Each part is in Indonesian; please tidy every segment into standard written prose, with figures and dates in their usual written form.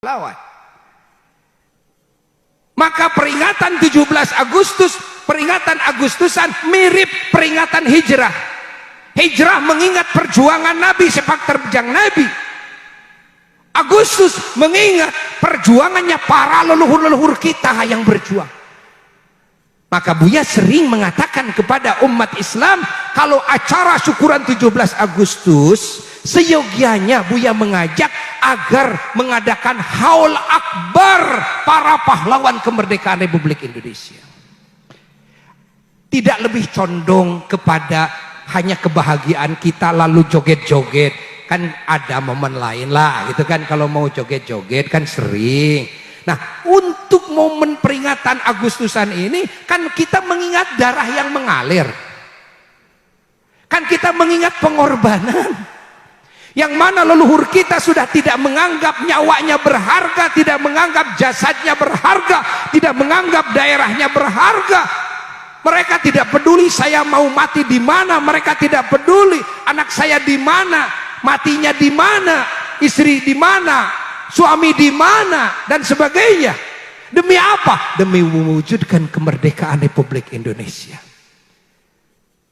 lawan. Maka peringatan 17 Agustus, peringatan Agustusan mirip peringatan hijrah. Hijrah mengingat perjuangan Nabi, sepak terjang Nabi. Agustus mengingat perjuangannya para leluhur-leluhur kita yang berjuang. Maka Buya sering mengatakan kepada umat Islam, kalau acara syukuran 17 Agustus, seyogianya Buya mengajak agar mengadakan haul akbar para pahlawan kemerdekaan Republik Indonesia. Tidak lebih condong kepada hanya kebahagiaan kita lalu joget-joget. Kan ada momen lain lah gitu kan, kalau mau joget-joget kan sering. Nah, untuk momen peringatan Agustusan ini kan kita mengingat darah yang mengalir. Kan kita mengingat pengorbanan. Yang mana leluhur kita sudah tidak menganggap nyawanya berharga, tidak menganggap jasadnya berharga, tidak menganggap daerahnya berharga. Mereka tidak peduli saya mau mati di mana, mereka tidak peduli anak saya di mana, matinya di mana, istri di mana, suami di mana, dan sebagainya. Demi apa? Demi mewujudkan kemerdekaan Republik Indonesia.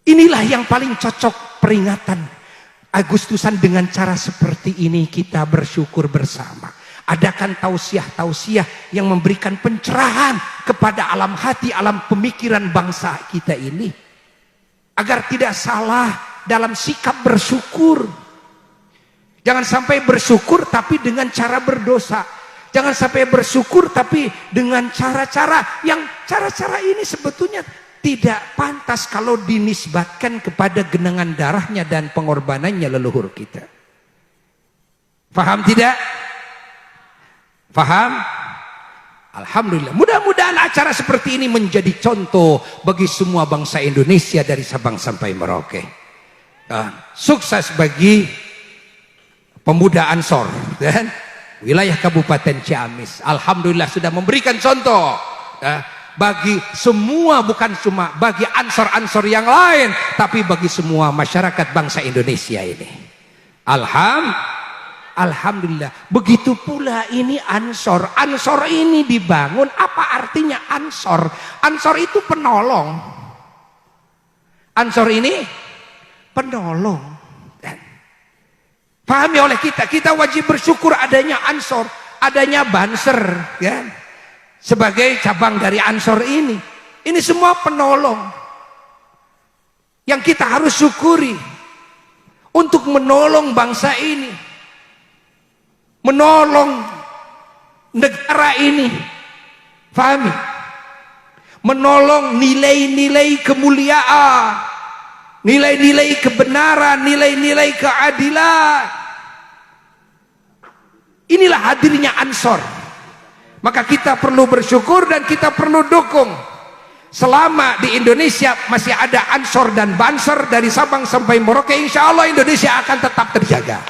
Inilah yang paling cocok peringatan Agustusan dengan cara seperti ini, kita bersyukur bersama. Adakan tausiah-tausiah yang memberikan pencerahan kepada alam hati, alam pemikiran bangsa kita ini. Agar tidak salah dalam sikap bersyukur. Jangan sampai bersyukur tapi dengan cara berdosa. Jangan sampai bersyukur tapi dengan cara-cara yang cara-cara ini sebetulnya tidak pantas kalau dinisbatkan kepada genangan darahnya dan pengorbanannya leluhur kita. Faham tidak? Faham? Alhamdulillah. Mudah-mudahan acara seperti ini menjadi contoh bagi semua bangsa Indonesia dari Sabang sampai Merauke. Sukses bagi pemuda Ansor dan wilayah Kabupaten Ciamis. Alhamdulillah sudah memberikan contoh bagi semua, bukan cuma bagi ansor-ansor yang lain, tapi bagi semua masyarakat bangsa Indonesia ini. Alhamdulillah. Begitu pula ini Ansor. Ansor ini dibangun, apa artinya Ansor? Ansor itu penolong. Ansor ini penolong. Pahami oleh kita, kita wajib bersyukur adanya Ansor, adanya Banser, ya, sebagai cabang dari Ansor ini. Ini semua penolong yang kita harus syukuri untuk menolong bangsa ini, menolong negara ini. Pahami? Menolong nilai-nilai kemuliaan, nilai-nilai kebenaran, nilai-nilai keadilan. Inilah hadirnya Ansor. Maka kita perlu bersyukur dan kita perlu dukung. Selama di Indonesia masih ada Ansor dan Banser dari Sabang sampai Merauke, insya Allah Indonesia akan tetap terjaga.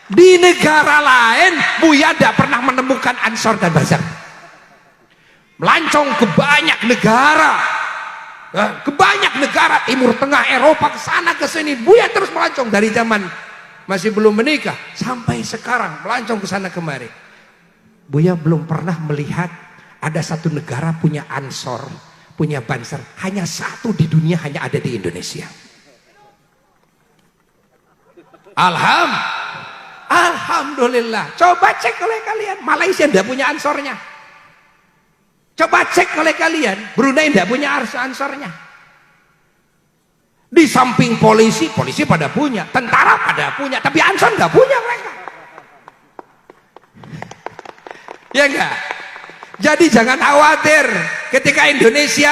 Di negara lain Buya tidak pernah menemukan Ansor dan Banser. Melancong ke banyak negara, ke banyak negara Timur Tengah, Eropa, ke sana ke sini. Buya terus melancong dari zaman masih belum menikah sampai sekarang, melancong ke sana kemari. Buya belum pernah melihat ada satu negara punya Ansor, punya Banser. Hanya satu di dunia, hanya ada di Indonesia. Alhamdulillah. Coba cek oleh kalian, Malaysia tidak punya Ansornya. Coba cek oleh kalian, Brunei tidak punya Ansornya. Di samping polisi pada punya, tentara pada punya, tapi Ansor nggak punya mereka. Ya enggak? Jadi jangan khawatir ketika Indonesia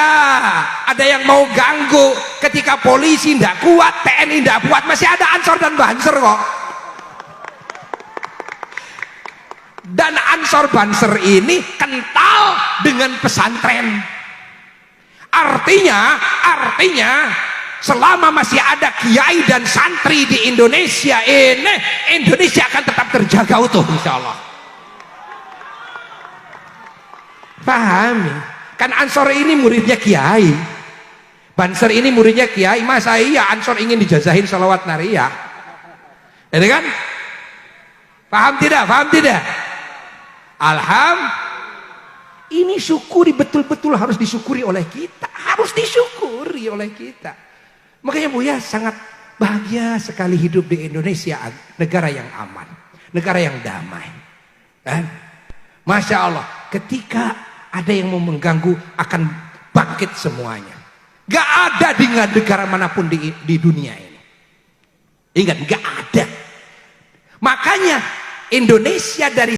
ada yang mau ganggu, ketika polisi tidak kuat, TNI tidak kuat, masih ada Ansor dan Banser kok. Dan Ansor Banser ini kental dengan pesantren. Artinya selama masih ada kiai dan santri di Indonesia ini, Indonesia akan tetap terjaga utuh insya Allah. Pahami? Kan Ansor ini muridnya kiai, Banser ini muridnya kiai. Masa iya Ansor ingin dijazahin sholawat nariyah? Ini kan Paham tidak? Paham tidak? Ini syukuri, betul-betul harus disyukuri oleh kita. Harus disyukuri oleh kita. Makanya Buya sangat bahagia sekali hidup di Indonesia, negara yang aman, negara yang damai. Masya Allah, ketika ada yang mau mengganggu akan bangkit semuanya. Gak ada di negara manapun di dunia ini. Ingat, gak ada. Makanya Indonesia dari